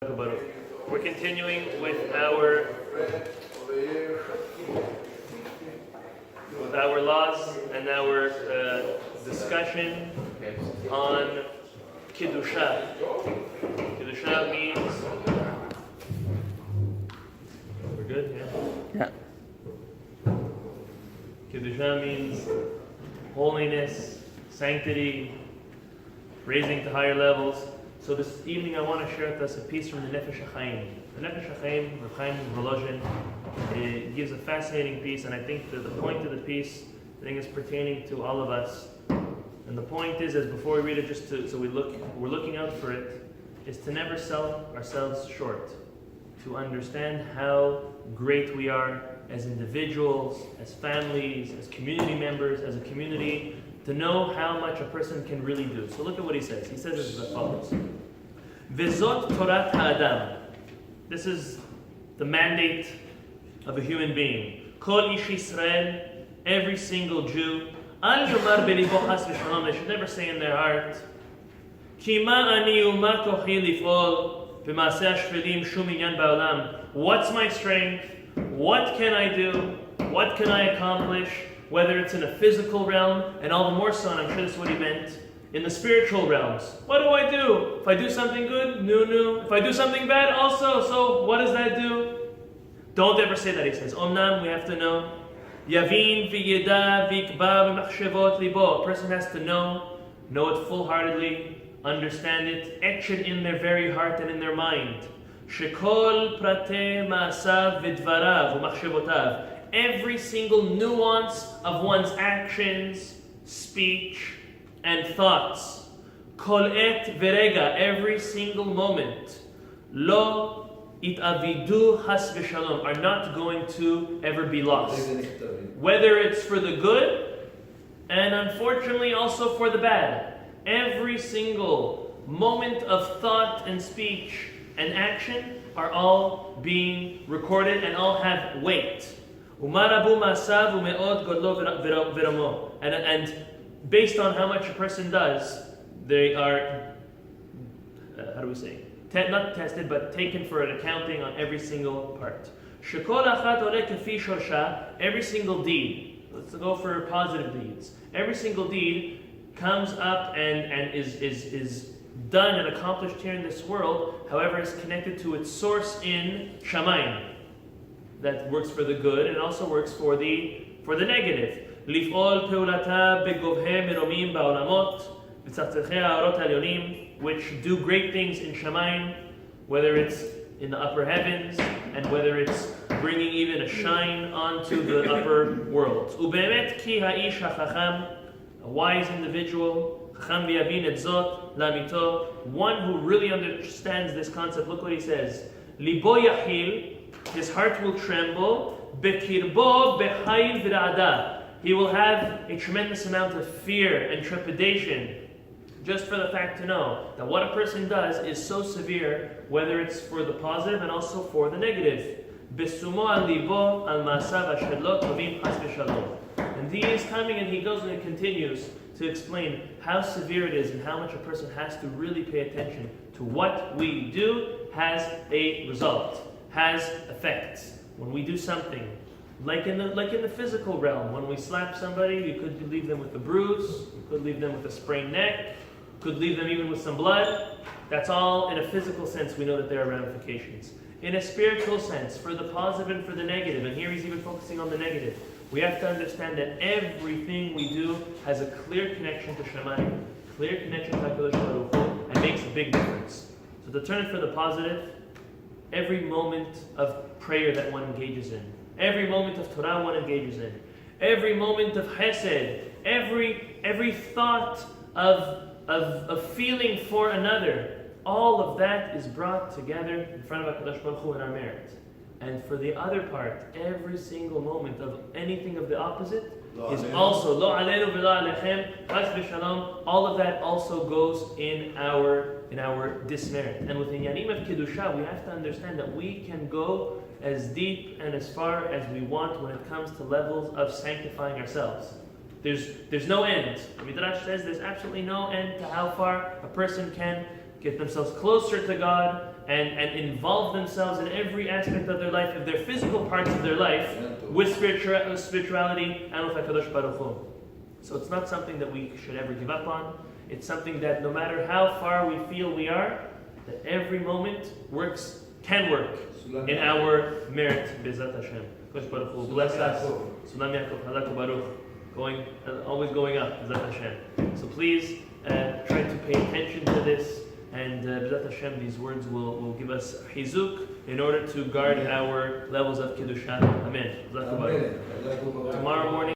We're continuing with our laws and our discussion on Kiddusha. Kiddusha means we're good, yeah? Kiddusha means holiness, sanctity, raising to higher levels. So this evening I want to share with us a piece from the Nefesh HaChaim. The Nefesh HaChaim, Reb Chaim Volozhin, it gives a fascinating piece, and I think that the point of the piece, I think, is pertaining to all of us. And the point is, as before we read it, we're looking out for it, is to never sell ourselves short. To understand how great we are as individuals, as families, as community members, as a community, to know how much a person can really do. So look at what he says. He says this as follows. Vezot Torat Ha'adam. This is the mandate of a human being. Kol Ish Yisrael, every single Jew. Al Yomar Belibo Chas V'Shalom. They should never say in their heart, Ki ma ani u'ma kochi lif'ol b'maaseh hashpelim shum inyan ba'olam. What's my strength? What can I do? What can I accomplish? Whether it's in a physical realm, and all the more so, and I'm sure this is what he meant, in the spiritual realms. What do I do? If I do something good, nu. If I do something bad, also. So what does that do? Don't ever say that, he says. Omnam, we have to know. Yavin v'yeda v'ikba v'machshevot libo. A person has to know it full-heartedly, understand it, etch it in their very heart and in their mind. Shekol prate ma'asav v'dvarav v'machshevotav. Every single nuance of one's actions, speech, and thoughts. Kol et verega, every single moment. Lo itavidu has v'shalom, are not going to ever be lost. Whether it's for the good, and unfortunately also for the bad. Every single moment of thought and speech and action are all being recorded and all have weight. And based on how much a person does, they are, not tested, but taken for an accounting on every single part. Every single deed, let's go for positive deeds. Every single deed comes up and is done and accomplished here in this world, however, is connected to its source in Shamayim. That works for the good and also works for the negative. Lif'ol peulata begovhe meromim ba'olamot v'tzachtzechei ha'arot ha'lyonim, which do great things in Shamayim, whether it's in the upper heavens and whether it's bringing even a shine onto the upper world. U'be'emet ki ha'ish ha'chacham, a wise individual, chacham v'yavin et zot lamito, one who really understands this concept. Look what he says. Libo yachil, his heart will tremble. Bekirbo behayil v'ra'ada. He will have a tremendous amount of fear and trepidation, just for the fact to know that what a person does is so severe, whether it's for the positive and also for the negative. Besumo al libo al ma'asav asher lo tovim chas v'shalom. And he is coming, and he goes and he continues to explain how severe it is and how much a person has to really pay attention to what we do has a result. Has effects. When we do something, like in the physical realm, when we slap somebody, you could leave them with a bruise, you could leave them with a sprained neck, could leave them even with some blood. That's all in a physical sense. We know that there are ramifications. In a spiritual sense, for the positive and for the negative, and here he's even focusing on the negative, we have to understand that everything we do has a clear connection to Shemayim, clear connection to HaKadosh Baruch Hu, and makes a big difference. So to turn it for the positive, every moment of prayer that one engages in, every moment of Torah one engages in, every moment of Chesed, every thought of feeling for another, all of that is brought together in front of HaKadosh Baruch Hu in our merit. And for the other part, every single moment of anything of the opposite is also lo aleinu v'lo alechem chas v'shalom. All of that also goes in our dismerit. And with the Enayim of Kiddusha, we have to understand that we can go as deep and as far as we want when it comes to levels of sanctifying ourselves. There's no end. The Midrash says there's absolutely no end to how far a person can get themselves closer to God and involve themselves in every aspect of their life, of their physical parts of their life, with spirituality and with HaKadosh Baruch Hu. So it's not something that we should ever give up on. It's something that no matter how far we feel we are, that every moment can work in our merit. Bezat Hashem. HaKadosh Baruch Hu bless us. Sulam Yaakov, Halak Baruch. Always going up. Bezat Hashem. So please try to pay attention to this. And B'ezrat Hashem, these words will give us chizuk in order to guard our levels of Kedusha. Amen. Tomorrow morning.